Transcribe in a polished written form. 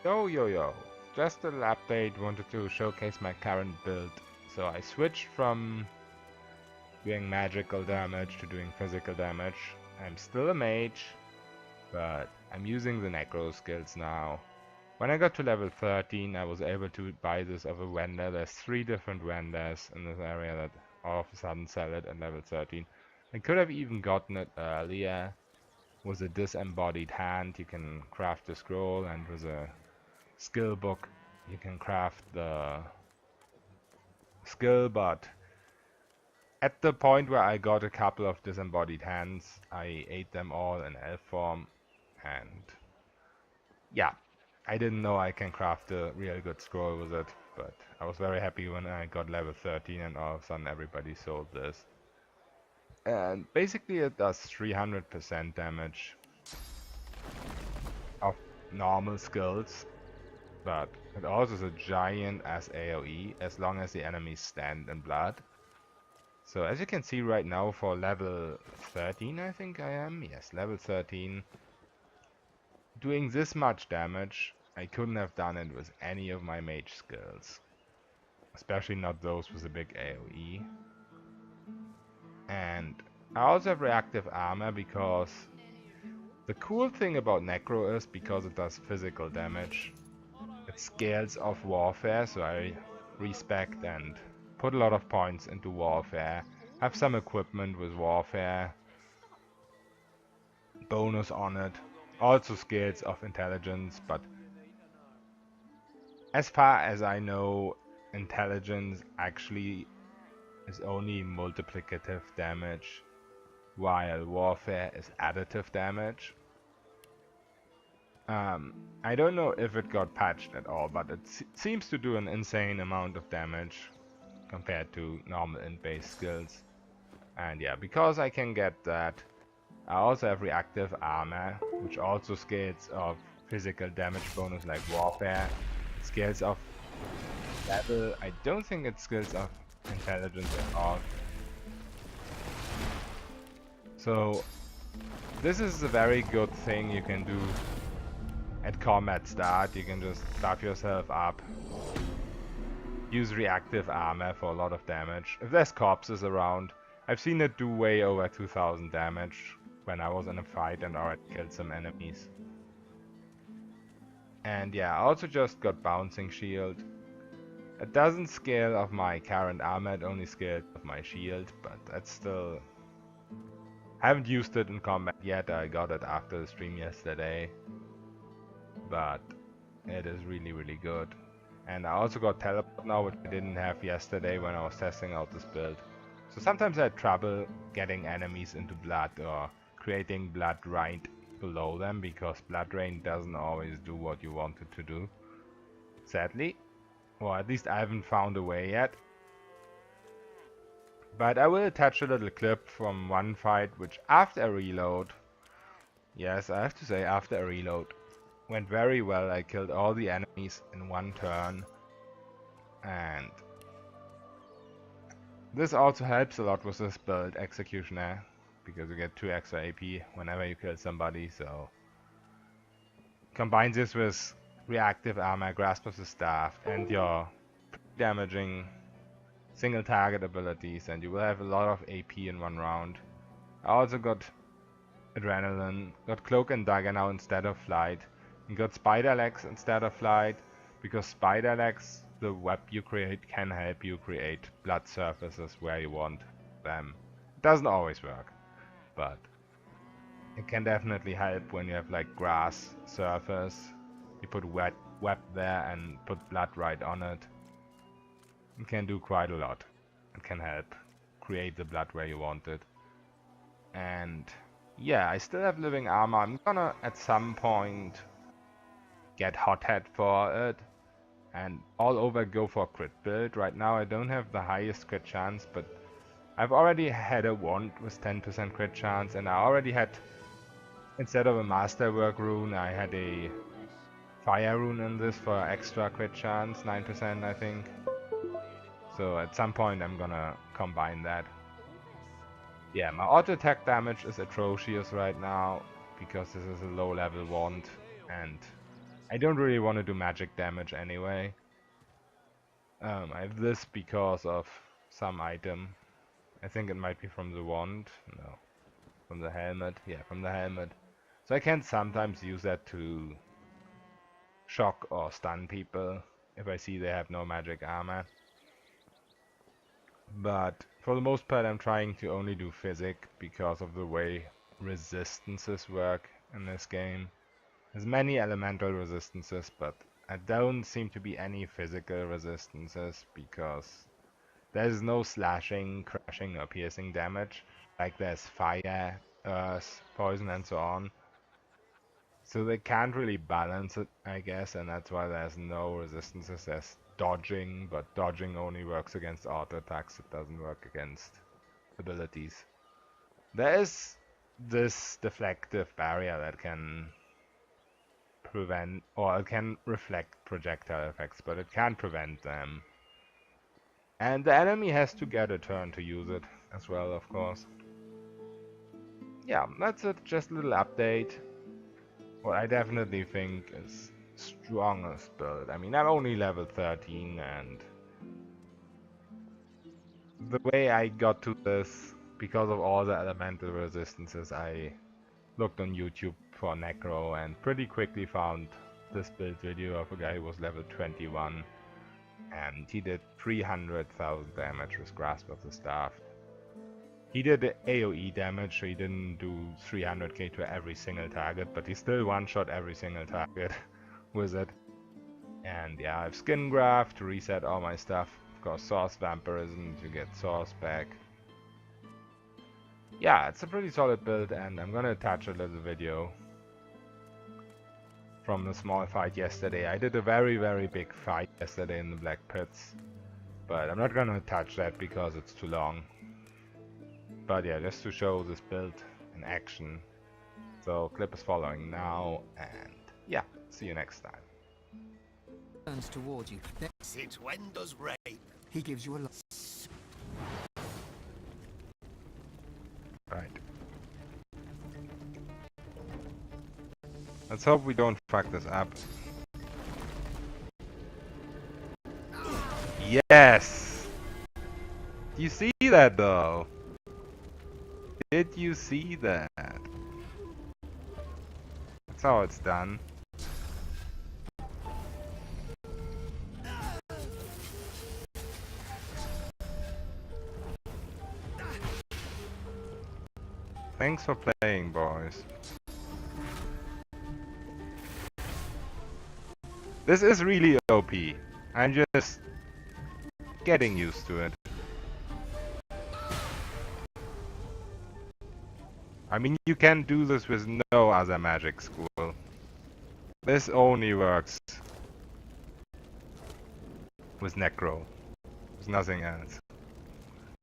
Yo yo yo, just a little update, wanted to showcase my current build. So I switched from doing magical damage to doing physical damage. I'm still a mage, but I'm using the necro skills now. When I got to level 13, I was able to buy this of a vendor. There's 3 different vendors in this area that all of a sudden sell it at level 13. I could have even gotten it earlier. With a disembodied hand, you can craft a scroll, and with a skill book you can craft the skill, but at the point where I got a couple of disembodied hands, I ate them all in elf form, and yeah, I didn't know I can craft a real good scroll with it, but I was very happy when I got level 13 and all of a sudden everybody sold this. And basically it does 300% damage of normal skills, but it also is a giant as AoE as long as the enemies stand in blood. So as you can see right now for level 13 I think I am, yes, level 13, doing this much damage I couldn't have done it with any of my mage skills. Especially not those with a big AoE. And I also have reactive armor because the cool thing about Necro is because it does physical damage, it scales off warfare, so I respect and put a lot of points into warfare, have some equipment with warfare, bonus on it, also scales of intelligence, but as far as I know, intelligence actually is only multiplicative damage, while warfare is additive damage. I don't know if it got patched at all, but it seems to do an insane amount of damage compared to normal int-based skills. And yeah, because I can get that, I also have reactive armor, which also scales of physical damage bonus like warfare, scales of level. I don't think it scales of intelligence at all. So this is a very good thing you can do at combat start. You can just buff yourself up, use reactive armor for a lot of damage. If there's corpses around, I've seen it do way over 2000 damage when I was in a fight and already killed some enemies. And yeah, I also just got bouncing shield. It doesn't scale of my current armor, it only scales of my shield, but that's still... I haven't used it in combat yet, I got it after the stream yesterday. But it is really good. And I also got teleport now, which I didn't have yesterday when I was testing out this build. So sometimes I had trouble getting enemies into blood or creating blood right below them, because blood rain doesn't always do what you want it to do, sadly. Or at least I haven't found a way yet. But I will attach a little clip from one fight which after a reload, yes, I have to say after a reload, went very well. I killed all the enemies in one turn, and this also helps a lot with this build, Executioner, because you get 2 extra AP whenever you kill somebody. So combine this with reactive armor, grasp of the staff, and your damaging single target abilities, and you will have a lot of AP in one round. I also got adrenaline, got cloak and dagger now instead of flight, and got spider legs instead of flight, because spider legs, the web you create, can help you create blood surfaces where you want them. It doesn't always work, but it can definitely help when you have like grass surface. You put web there and put blood right on it. It can do quite a lot. It can help create the blood where you want it. And yeah, I still have living armor. I'm gonna at some point get hothead for it and all over go for crit build. Right now I don't have the highest crit chance, but I've already had a wand with 10% crit chance, and I already had, instead of a masterwork rune, I had a fire rune in this for extra crit chance, 9% I think. So at some point I'm gonna combine that. Yeah, my auto attack damage is atrocious right now, because this is a low level wand, and I don't really want to do magic damage anyway. I have this because of some item. I think it might be from the wand. No, from the helmet. Yeah, from the helmet. So I can sometimes use that to shock or stun people if I see they have no magic armor. But for the most part I'm trying to only do physic because of the way resistances work in this game. There's many elemental resistances, but I don't seem to be any physical resistances because there's no slashing, crushing or piercing damage. Like there's fire, earth, poison and so on. So they can't really balance it, I guess, and that's why there's no resistances. There's dodging, but dodging only works against auto attacks. It doesn't work against abilities. There is this deflective barrier that can prevent, or it can reflect projectile effects, but it can't prevent them. And the enemy has to get a turn to use it as well, of course. Yeah, that's it. Just a little update. What I definitely think is strongest build. I mean, I'm only level 13, and the way I got to this, because of all the elemental resistances, I looked on YouTube for Necro and pretty quickly found this build video of a guy who was level 21, and he did 300,000 damage with Grasp of the Staff. He did AoE damage, so he didn't do 300k to every single target, but he still one-shot every single target with it. And yeah, I have Skin Graft to reset all my stuff. Of course, Source Vampirism to get Source back. Yeah, it's a pretty solid build, and I'm gonna attach a little video from the small fight yesterday. I did a very, very big fight yesterday in the Black Pits, but I'm not gonna touch that because it's too long. But yeah, just to show this build in action. So clip is following now, and yeah, see you next time. Turns toward you. Since when does rape? He gives you a lot. Right. Let's hope we don't fuck this up. Yes! You see that though? Did you see that? That's how it's done. Thanks for playing, boys. This is really OP. I'm just getting used to it. I mean, you can do this with no other magic school. This only works with Necro. There's nothing else.